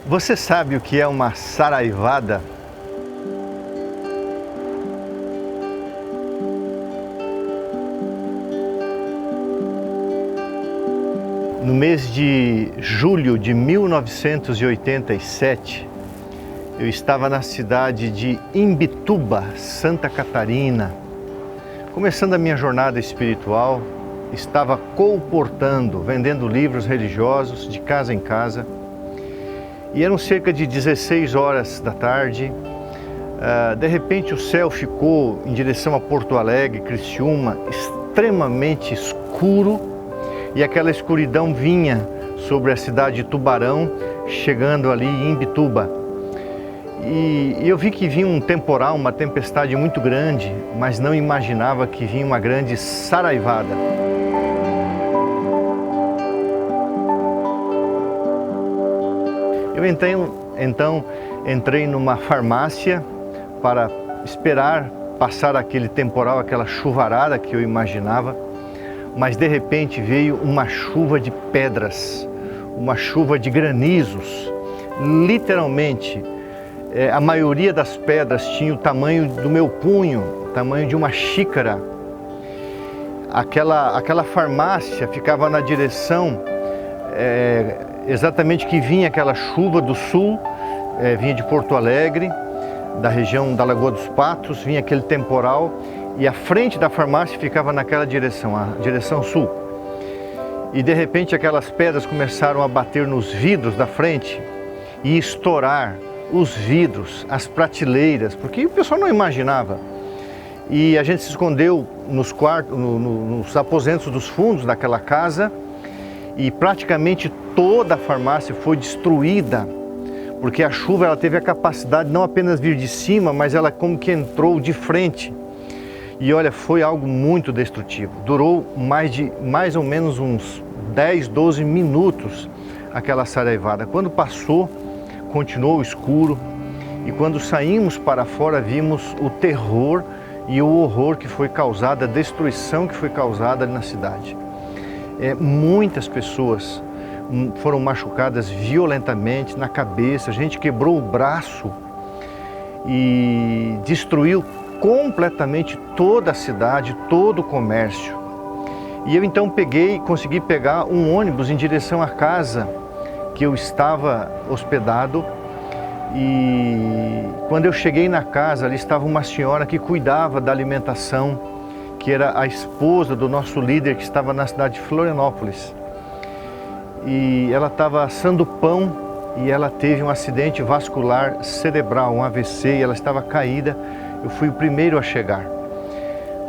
Você sabe o que é uma saraivada? No mês de julho de 1987, eu estava na cidade de Imbituba, Santa Catarina. Começando a minha jornada espiritual, estava colportando, vendendo livros religiosos de casa em casa. E eram cerca de 16 horas da tarde. De repente o céu ficou em direção a Porto Alegre, Criciúma, extremamente escuro. E aquela escuridão vinha sobre a cidade de Tubarão, chegando ali em Imbituba. E eu vi que vinha um temporal, uma tempestade muito grande, mas não imaginava que vinha uma grande saraivada. Eu então entrei numa farmácia para esperar passar aquele temporal, aquela chuvarada que eu imaginava, mas de repente veio uma chuva de pedras, uma chuva de granizos. Literalmente, a maioria das pedras tinha o tamanho do meu punho, o tamanho de uma xícara. Aquela farmácia ficava na direção exatamente que vinha aquela chuva do sul, vinha de Porto Alegre, da região da Lagoa dos Patos, vinha aquele temporal e a frente da farmácia ficava naquela direção, a direção sul. E de repente aquelas pedras começaram a bater nos vidros da frente e estourar os vidros, as prateleiras, porque o pessoal não imaginava. E a gente se escondeu nos quartos, nos aposentos dos fundos daquela casa, e praticamente toda a farmácia foi destruída, porque a chuva ela teve a capacidade não apenas vir de cima, mas ela como que entrou de frente. E olha, foi algo muito destrutivo. Durou mais ou menos uns 10, 12 minutos aquela saraivada. Quando passou, continuou escuro, e quando saímos para fora vimos o terror e o horror que foi causado, a destruição que foi causada ali na cidade. Muitas pessoas foram machucadas violentamente na cabeça, a gente quebrou o braço e destruiu completamente toda a cidade, todo o comércio. E eu então consegui pegar um ônibus em direção à casa que eu estava hospedado. E quando eu cheguei na casa, ali estava uma senhora que cuidava da alimentação, que era a esposa do nosso líder que estava na cidade de Florianópolis. E ela estava assando pão e ela teve um acidente vascular cerebral, um AVC, e ela estava caída. Eu fui o primeiro a chegar.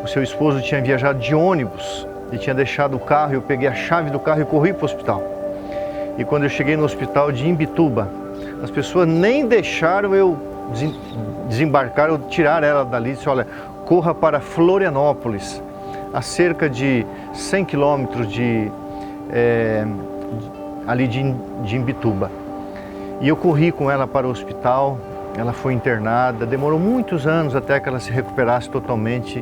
O seu esposo tinha viajado de ônibus e tinha deixado o carro, eu peguei a chave do carro e corri para o hospital. E quando eu cheguei no hospital de Imbituba, as pessoas nem deixaram eu desembarcar, ou tirar ela dali. Disse, olha, corra para Florianópolis, a cerca de 100 quilômetros ali de Imbituba. E eu corri com ela para o hospital, ela foi internada, demorou muitos anos até que ela se recuperasse totalmente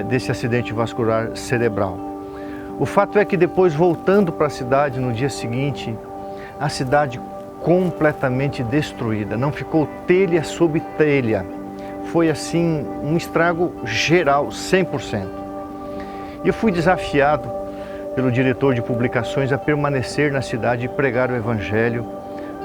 desse acidente vascular cerebral. O fato é que depois, voltando para a cidade no dia seguinte, a cidade completamente destruída, não ficou telha sobre telha. Foi assim um estrago geral, 100%. E eu fui desafiado pelo diretor de publicações a permanecer na cidade e pregar o Evangelho,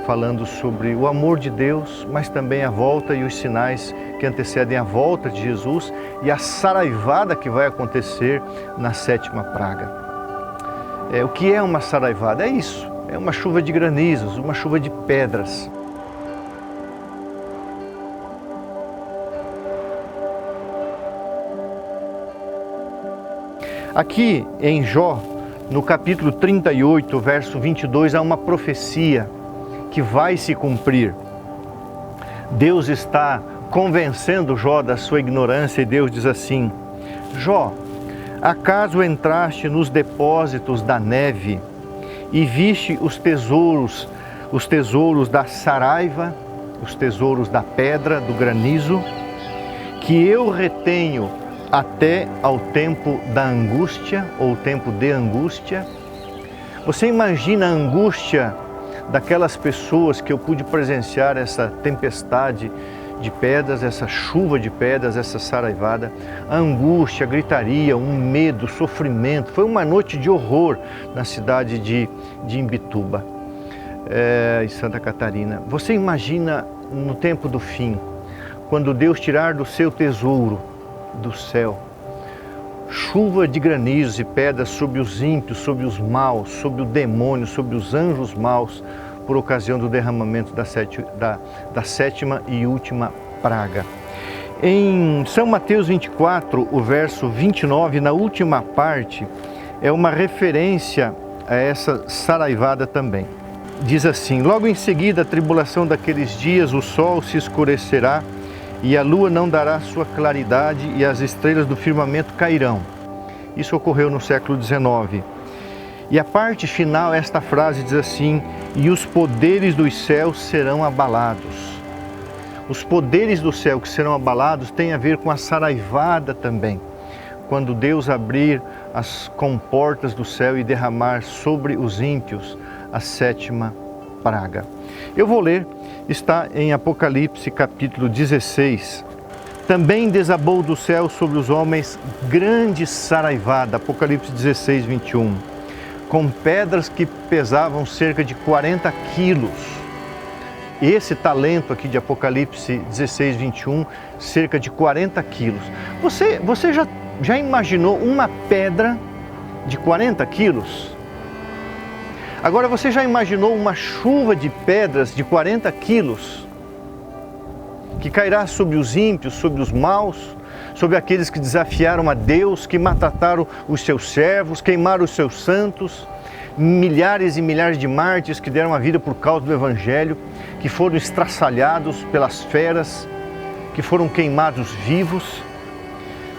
falando sobre o amor de Deus, mas também a volta e os sinais que antecedem a volta de Jesus e a saraivada que vai acontecer na 7ª praga. O que é uma saraivada? É isso, é uma chuva de granizos, uma chuva de pedras. Aqui em Jó, no capítulo 38, verso 22, há uma profecia que vai se cumprir. Deus está convencendo Jó da sua ignorância e Deus diz assim: Jó, acaso entraste nos depósitos da neve e viste os tesouros da saraiva, os tesouros da pedra, do granizo, que eu retenho até ao tempo da angústia, ou tempo de angústia? Você imagina a angústia daquelas pessoas que eu pude presenciar essa tempestade de pedras, essa chuva de pedras, essa saraivada, a angústia, a gritaria, um medo, sofrimento. Foi uma noite de horror na cidade de Imbituba, em Santa Catarina. Você imagina no tempo do fim, quando Deus tirar do seu tesouro, do céu, chuva de granizos e pedras sobre os ímpios, sobre os maus, sobre o demônio, sobre os anjos maus, por ocasião do derramamento da sétima e última praga. Em São Mateus 24, o verso 29, na última parte, é uma referência a essa saraivada também. Diz assim: logo em seguida a tribulação daqueles dias, o sol se escurecerá e a lua não dará sua claridade e as estrelas do firmamento cairão. Isso ocorreu no século XIX. E a parte final, esta frase diz assim: e os poderes dos céus serão abalados. Os poderes do céu que serão abalados têm a ver com a saraivada também. Quando Deus abrir as comportas do céu e derramar sobre os ímpios a sétima praga. Eu vou ler, está em Apocalipse capítulo 16. Também desabou do céu sobre os homens grande saraivada, Apocalipse 16, 21, com pedras que pesavam cerca de 40 quilos. Esse talento aqui de Apocalipse 16, 21, cerca de 40 quilos. Você já imaginou uma pedra de 40 quilos? Agora, você já imaginou uma chuva de pedras de 40 quilos? Que cairá sobre os ímpios, sobre os maus, sobre aqueles que desafiaram a Deus, que maltrataram os seus servos, queimaram os seus santos, milhares e milhares de mártires que deram a vida por causa do Evangelho, que foram estraçalhados pelas feras, que foram queimados vivos.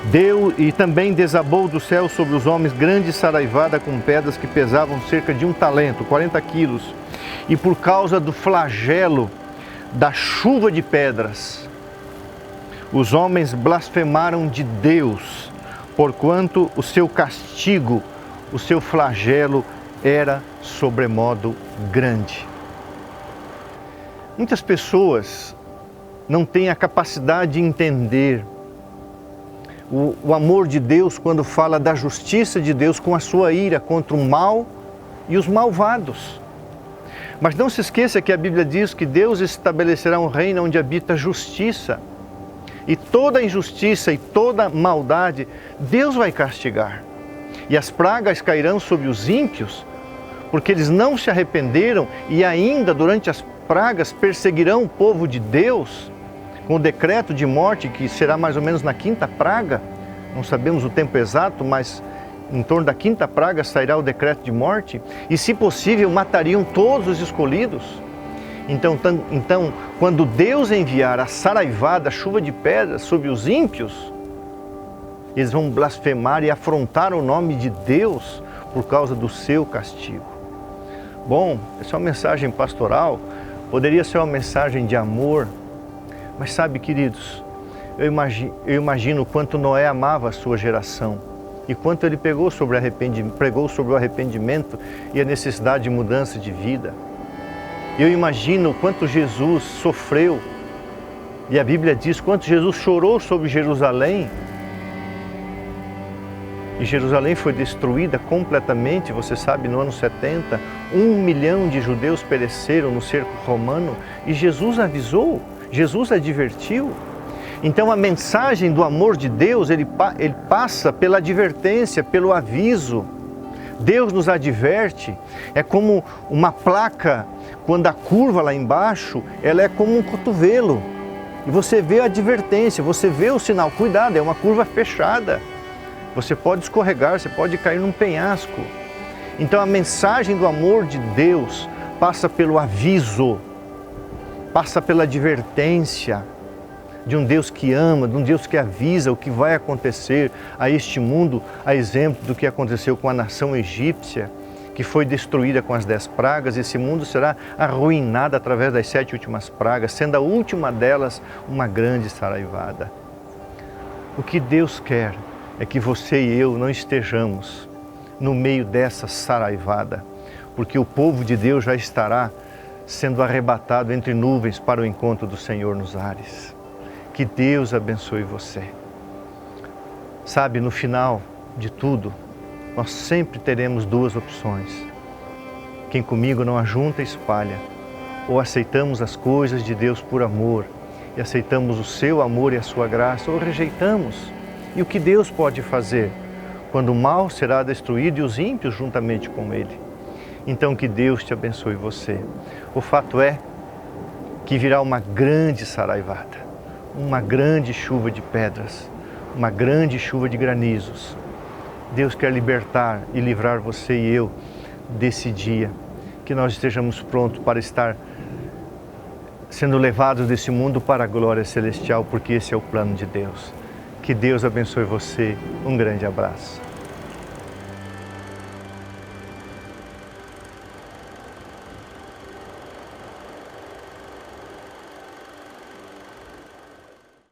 Deu e também desabou do céu sobre os homens grande saraivada com pedras que pesavam cerca de 1 talento, 40 quilos. E por causa do flagelo da chuva de pedras, os homens blasfemaram de Deus, porquanto o seu castigo, o seu flagelo era sobremodo grande. Muitas pessoas não têm a capacidade de entender o amor de Deus quando fala da justiça de Deus com a sua ira contra o mal e os malvados. Mas não se esqueça que a Bíblia diz que Deus estabelecerá um reino onde habita justiça. E toda injustiça e toda maldade Deus vai castigar. E as pragas cairão sobre os ímpios, porque eles não se arrependeram e ainda durante as pragas perseguirão o povo de Deus, com o decreto de morte que será mais ou menos na 5ª praga. Não sabemos o tempo exato, mas em torno da 5ª praga sairá o decreto de morte. E se possível matariam todos os escolhidos. Então, quando Deus enviar a saraivada, a chuva de pedras sobre os ímpios, eles vão blasfemar e afrontar o nome de Deus por causa do seu castigo. Bom, essa é uma mensagem pastoral, poderia ser uma mensagem de amor, mas sabe, queridos, eu imagino o quanto Noé amava a sua geração e quanto ele pregou sobre o arrependimento e a necessidade de mudança de vida. Eu imagino o quanto Jesus sofreu, e a Bíblia diz quanto Jesus chorou sobre Jerusalém. E Jerusalém foi destruída completamente, você sabe, no ano 70, 1 milhão de judeus pereceram no cerco romano, e Jesus avisou, Jesus advertiu. Então a mensagem do amor de Deus, ele passa pela advertência, pelo aviso. Deus nos adverte, é como uma placa, quando a curva lá embaixo, ela é como um cotovelo. E você vê a advertência, você vê o sinal, cuidado, é uma curva fechada. Você pode escorregar, você pode cair num penhasco. Então a mensagem do amor de Deus passa pelo aviso, passa pela advertência de um Deus que ama, de um Deus que avisa o que vai acontecer a este mundo, a exemplo do que aconteceu com a nação egípcia, que foi destruída com as 10 pragas. Esse mundo será arruinado através das 7 últimas pragas, sendo a última delas uma grande saraivada. O que Deus quer é que você e eu não estejamos no meio dessa saraivada, porque o povo de Deus já estará sendo arrebatado entre nuvens para o encontro do Senhor nos ares. Que Deus abençoe você. Sabe, no final de tudo, nós sempre teremos duas opções. Quem comigo não ajunta, espalha. Ou aceitamos as coisas de Deus por amor, e aceitamos o seu amor e a sua graça, ou rejeitamos. E o que Deus pode fazer quando o mal será destruído e os ímpios juntamente com ele? Então que Deus te abençoe você. O fato é que virá uma grande saraivada, uma grande chuva de pedras, uma grande chuva de granizos. Deus quer libertar e livrar você e eu desse dia, que nós estejamos prontos para estar sendo levados desse mundo para a glória celestial, porque esse é o plano de Deus. Que Deus abençoe você. Um grande abraço.